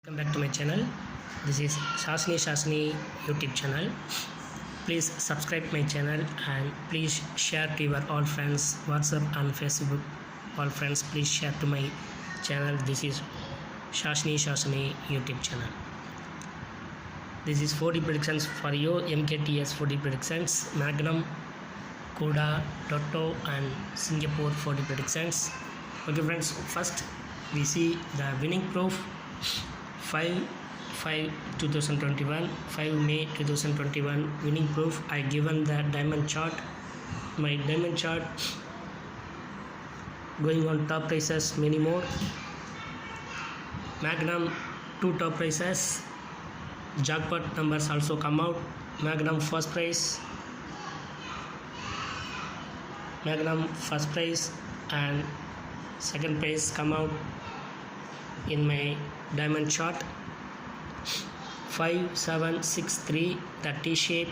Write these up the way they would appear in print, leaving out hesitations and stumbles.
Welcome back to my channel. This is Shashni YouTube channel. Please subscribe my channel and please share to your all friends, WhatsApp and Facebook. All friends, please share to my channel. This is Shashni YouTube channel. This is 4D predictions for you. MKTS 4D predictions, Magnum, Koda, Toto and Singapore 4D predictions. Okay friends, first we see the winning proof. 5/5/2021, 5 May 2021 winning proof. I given the diamond chart. My diamond chart going on top prices many more. Magnum 2 top prices. Jackpot numbers also come out. Magnum first prize, Magnum first prize and second prize come out in my diamond chart. 5763, the T-shape,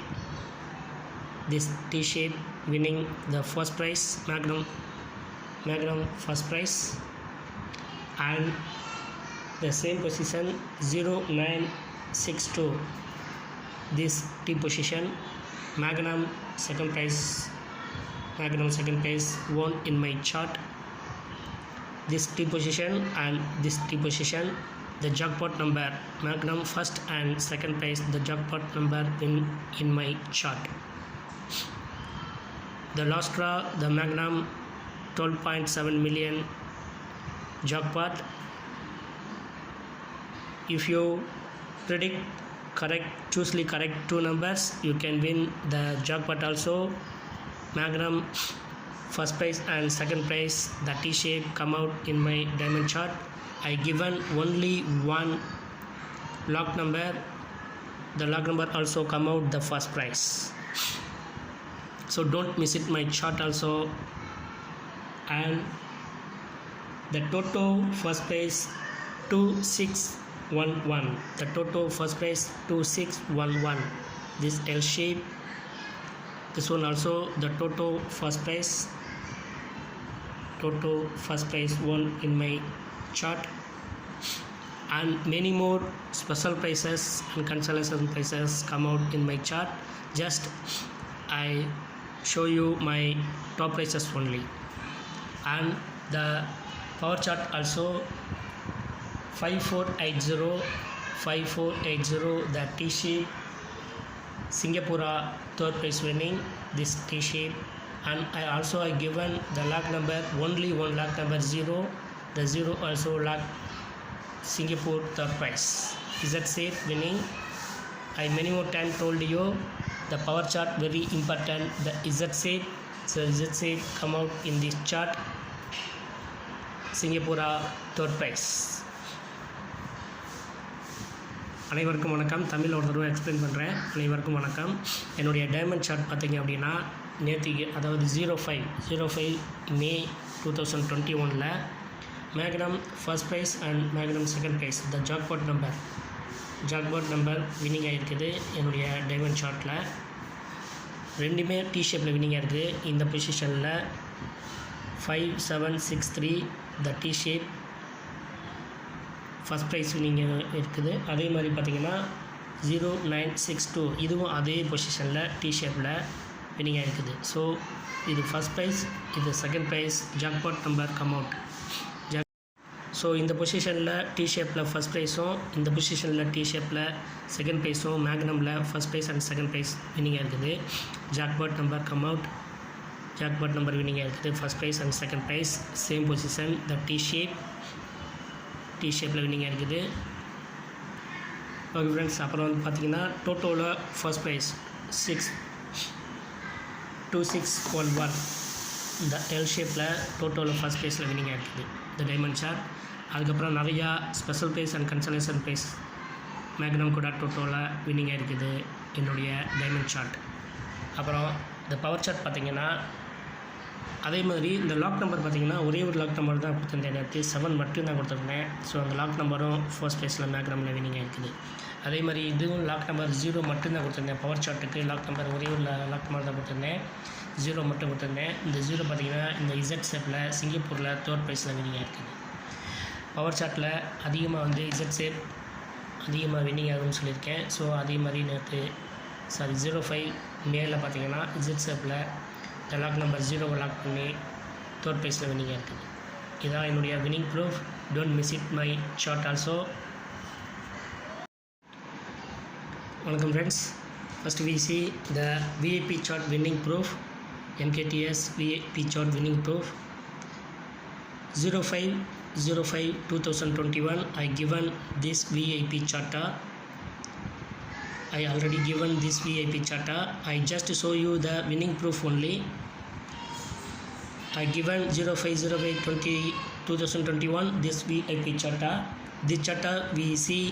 this T-shape winning the first prize, Magnum first prize, and the same position 0962, this T position, Magnum second prize won in my chart. This T position and this T position, the jackpot number, Magnum first and second prize, the jackpot number in my chart. The last draw, the Magnum 12.7 million jackpot. If you predict correct, choosely correct 2 numbers, you can win the jackpot also. Magnum first prize and second prize, the T-shape come out in my diamond chart. I given only one lock number. The lock number also come out the first prize. So don't miss it my chart also. And the Toto first prize 2611. The Toto first prize 2611. This L shape. This one also the Toto first prize. Toto first prize won in my chart, and many more special prices and consolation prices come out in my chart. Just I show you my top prices only. And the power chart also 5480, the T-shape, Singapore third prize winning this T-shape. And I given the lock number, only one lock number 0. The 0 also lock Singapore third prize. Is that safe winning? I many more time told you the power chart very important. The Z shape, so Z shape come out in this chart. Singapore third prize. அனைவருக்கும் வணக்கம். தமிழ் ஒரு தடவை explain பண்ணுறேன். அனைவருக்கும் வணக்கம். என்னுடைய diamond chart பார்த்தீங்க அப்படின்னா நேற்றுக்கு, அதாவது 05 மே 2021 Magnum first prize and Magnum second prize the jackpot number winning ஆகிருக்குது என்னுடைய டைமண்ட் சார்ட்டில். ரெண்டுமே டி ஷேப்பில் வின்னிங் ஆகிருக்குது. இந்த பொசிஷனில் 5763 the T shape first prize winning இருக்குது. அதே மாதிரி பார்த்திங்கன்னா 0962 இதுவும் அதே பொசிஷனில் டி ஷேப்பில் வின்னிங் ஆகிருக்குது. ஸோ இது ஃபஸ்ட் ப்ரைஸ், இது second prize, jackpot number come out. So இந்த பொசிஷனில் டி ஷேப்பில் ஃபஸ்ட் ப்ரைஸும், இந்த பொசிஷனில் டி ஷேப்பில் செகண்ட் ப்ரைஸும், மேக்னமில் first prize and second prize winning ஆகிருக்குது. Jackpot number come out, jackpot number winning ஆகிருக்குது. First prize and second prize same position, the T ஷேப்பில் வின்னிங் ஆகிருக்குது. ஓகே ஃப்ரெண்ட்ஸ், அப்புறம் வந்து பார்த்திங்கன்னா டோட்டோவில் ஃபர்ஸ்ட் ப்ரைஸ் 2611 இந்த எல் ஷேப்பில் டோட்டோவில் ஃபர்ஸ்ட் ப்ரைஸில் வின்னிங் ஆகிருக்குது இந்த டைமண்ட் சார்ட். அதுக்கப்புறம் நிறையா special prize and consolation prize Magnum கூட டோட்டோவில் வின்னிங் ஆகிருக்குது என்னுடைய டைமண்ட் சார்ட். அப்புறம் இந்த பவர் சார்ட் பார்த்திங்கன்னா அதே மாதிரி இந்த லாக் நம்பர் பார்த்திங்கன்னா ஒரே ஒரு லாக் நம்பர் தான் கொடுத்துருந்தேன். நேற்று 7 மட்டும் தான் கொடுத்துருந்தேன். ஸோ அந்த லாக் நம்பரும் ஃபர்ஸ்ட் ப்ரைஸில் மேக்னமில் வின்னிங் ஆகிருக்குது. அதே மாதிரி இதுவும் லாக் நம்பர் 0 மட்டும் தான் கொடுத்துருந்தேன். பவர் சார்ட்டுக்கு லாக் நம்பர் ஒரே ஒரு லாக் நம்பர் தான் கொடுத்துருந்தேன், 0 மட்டும் கொடுத்துருந்தேன். இந்த 0 பார்த்திங்கன்னா இந்த இசட் ஷேப்பில் சிங்கப்பூரில் தேர்ட் ப்ரைஸில் வின்னிங் ஆகிருக்குது. பவர் சார்ட்டில் அதிகமாக வந்து இசட் ஷேப் அதிகமாக வின்னிங் ஆகும்னு சொல்லியிருக்கேன். ஸோ அதே மாதிரி நேற்று 05 மேலே பார்த்தீங்கன்னா ஜிட்ஸப்பில் இந்த லாக் நம்பர் 0 லாக் பண்ணி தேர்ட் ப்ரைஸில் வின்னிங்காக இருக்குது. இதான் என்னுடைய winning proof. Don't miss it my chart also. வணக்கம் friends. First we see the VIP chart winning proof. MKTS VIP chart winning proof 05/05/2021. I given this VIP charter. I already given this VIP charter. I just show you the winning proof only. I given 05/05/2021 this VIP charter. This charter we see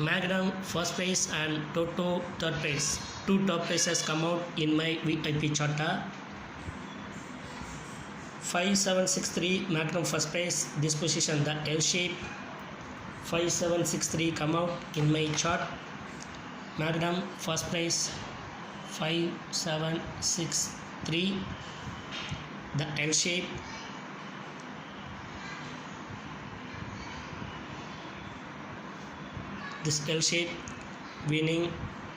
Magnum first prize and Toto third prize. Two top prizes come out in my VIP charter. 5763 Magnum first prize. This position the L shape. 5763 come out in my chart. Magnum first prize 5763 the L shape. This L shape winning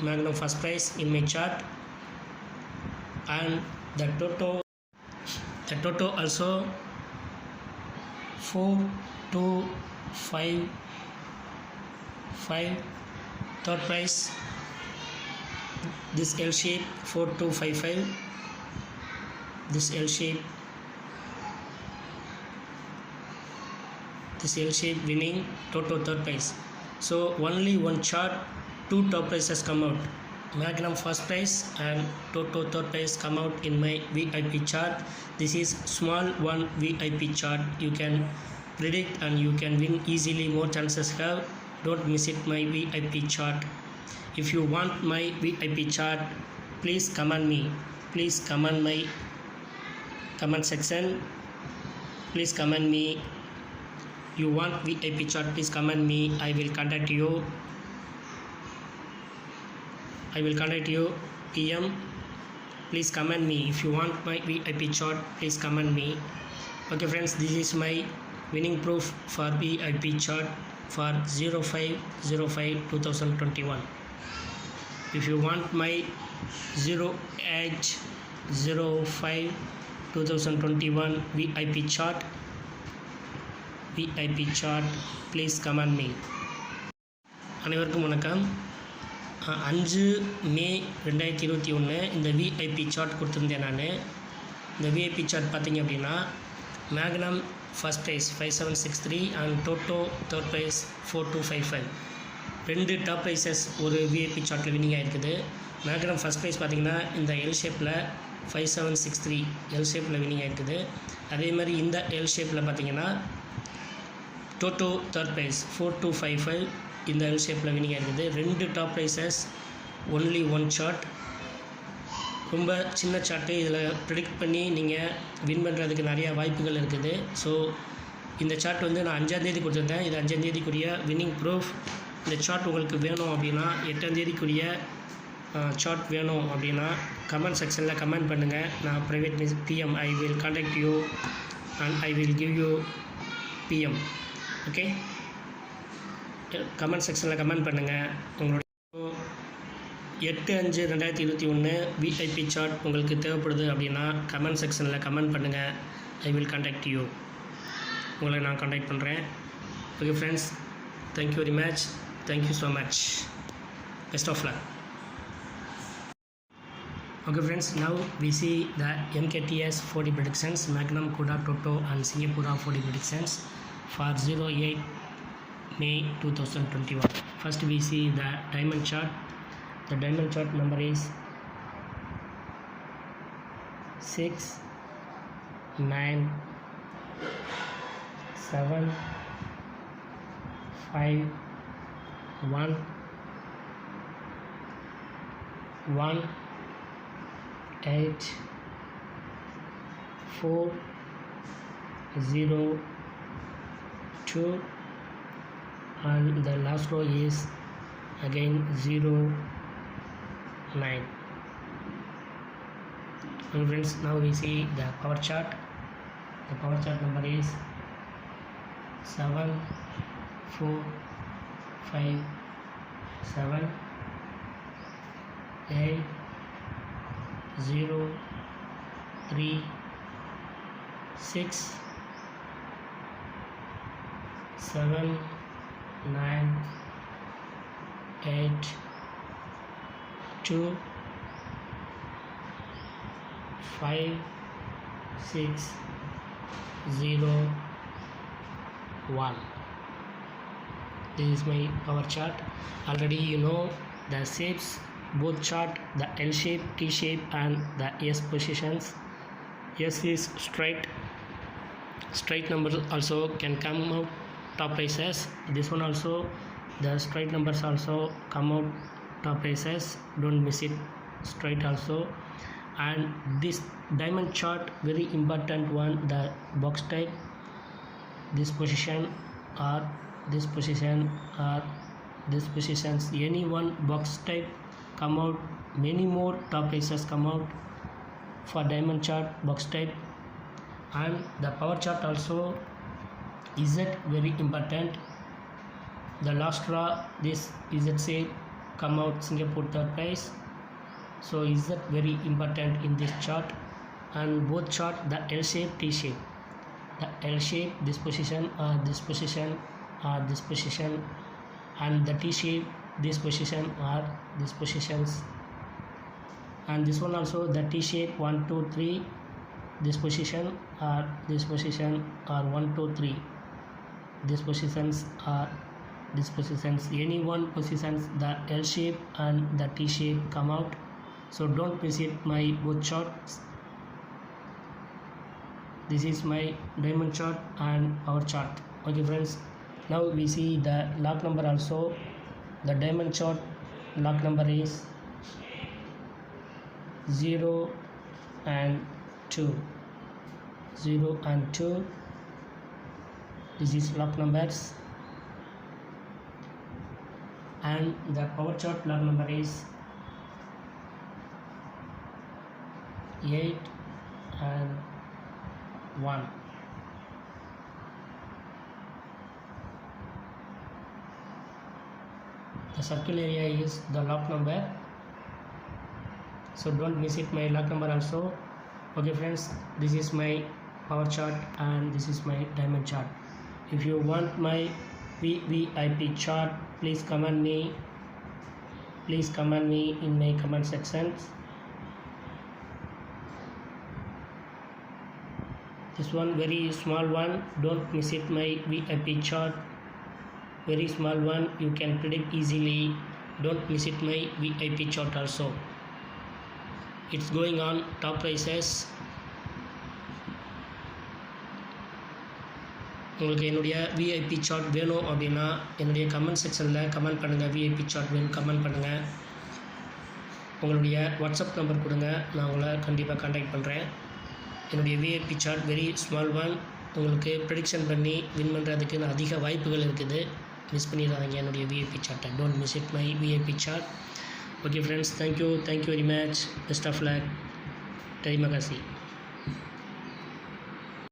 Magnum first prize in my chart. And the Toto also 4255 third prize. This L shape 4255. This L shape winning Toto third prize. So only one chart, two top prizes come out. Magnum first prize and Toto third prize come out in my VIP chart. This is small one VIP chart. You can predict and you can win easily. More chances have. Don't miss it my VIP chart. If you want my VIP chart, please comment me. Please comment my comment section. Please comment me. You want VIP chart, please comment me. I will contact you. PM. Please comment me. If you want my VIP chart, please comment me. Okay friends, this is my winning proof for VIP chart for 05/05/2021. If you want my 08/05/2021 VIP chart, please comment me. அனைவருக்கும் வணக்கம். 5 மே 2021 இந்த VIP chart கொடுத்துருந்தேன் நான். இந்த VIP chart பார்த்திங்க அப்படின்னா Magnum first prize 5763 and Toto third prize 4255. 2 top prizes ஒரு VIP சார்ட்டில் வின்னிங் ஆகிருக்குது. மேக்னம் ஃபஸ்ட் ப்ரைஸ் பார்த்திங்கன்னா இந்த எல் ஷேப்பில் 5763 எல் ஷேப்பில் வின்னிங் ஆகிருக்குது. அதே மாதிரி இந்த எல் ஷேப்பில் பார்த்திங்கன்னா டோட்டோ தேர்ட் ப்ரைஸ் 4255 இந்த எல் ஷேப்பில் வின்னிங் ஆகிருக்குது. 2 top prizes only one chart. ரொம்ப சின்ன சார்ட்டு. இதில் ப்ரிடிக்ட் பண்ணி நீங்கள் வின் பண்ணுறதுக்கு நிறையா வாய்ப்புகள் இருக்குது. ஸோ இந்த சார்ட் வந்து நான் 5ஆம் தேதி கொடுத்துருந்தேன். இது 5ஆம் தேதிக்குரிய வின்னிங் ப்ரூஃப். இந்த சார்ட் உங்களுக்கு வேணும் அப்படின்னா 8ஆம் தேதிக்குரிய சார்ட் வேணும் அப்படின்னா கமெண்ட் செக்ஷனில் கமெண்ட் பண்ணுங்கள். நான் private PM I will contact you and I will give you PM. Okay, comment செக்ஷனில் கமெண்ட் பண்ணுங்கள். உங்களுடைய 8/5/2021 விஐபி சார்ட் உங்களுக்கு தேவைப்படுது அப்படின்னா கமெண்ட் செக்ஷனில் கமெண்ட் பண்ணுங்கள். I will contact you. உங்களை நான் கான்டாக்ட் பண்ணுறேன். Okay friends, thank you very much. Thank you so much. Best of luck. Okay friends, now we see the MKTS 40 predictions, Magnum, Kuda, Toto and Singapura 40 predictions for 08 May 2021. First we see the diamond chart. The diamond chart number is 6, 9, 7, 5, 1, 1, 8, 4, 0, 2 and the last row is again 0, 9. And friends, now we see the power chart. The power chart number is 7, 4, 5, 7 8 0 3 6 7 9 8 2 5 6 0 1. This is my power chart. Already you know the shapes, both chart, the L shape, T shape and the S positions. S is straight numbers also can come out top prices. This one also the straight numbers also come out top prices, don't miss it, straight also. And this diamond chart, very important one, the box type, this position or this position or this positions, any one box type come out, many more top prices come out for diamond chart box type. And the power chart also is it very important, the last draw this is it say come out Singapore third price, so is that very important in this chart. And both chart, the L shape, T shape, the L shape this position or this position or this position, and the T shape this position or this positions. And this one also the T shape 1 2 3 this position or this position or 1 2 3 these positions or these positions, any one positions the L shape and the T shape come out, so don't miss it my both charts. This is my diamond chart and our chart. Okay friends, now we see the lock number also. The diamond chart lock number is 0 and 2, 0 and 2. This is lock numbers. And the power chart lock number is 8 and 1. The circle area is the lock number, so don't miss it my lock number also. Okay friends, this is my power chart and this is my diamond chart. If you want my VVIP chart, please comment me in my comment sections. This one very small one, don't miss it my VIP chart, very small one, you can predict easily, don't miss it my VIP chart also. It's going on top prices. உங்களுக்கு என்னுடைய VIP chart வேணும் அப்படின்னா என்னுடைய comment செக்ஷனில் comment பண்ணுங்கள். VIP chart வேணும் comment பண்ணுங்கள். உங்களுடைய வாட்ஸ்அப் நம்பர் கொடுங்க, நான் உங்களை கண்டிப்பாக கான்டாக்ட் பண்ணுறேன். என்னுடைய VIP chart very small one, உங்களுக்கு ப்ரெடிக்ஷன் பண்ணி வின் பண்ணுறதுக்கு அதிக வாய்ப்புகள் இருக்குது. மிஸ் பண்ணிடாதீங்க என்னுடைய விஐபி சார்ட்டை. Don't miss it my VIP chart. Okay friends, thank you very much. Best of luck. terima kasih.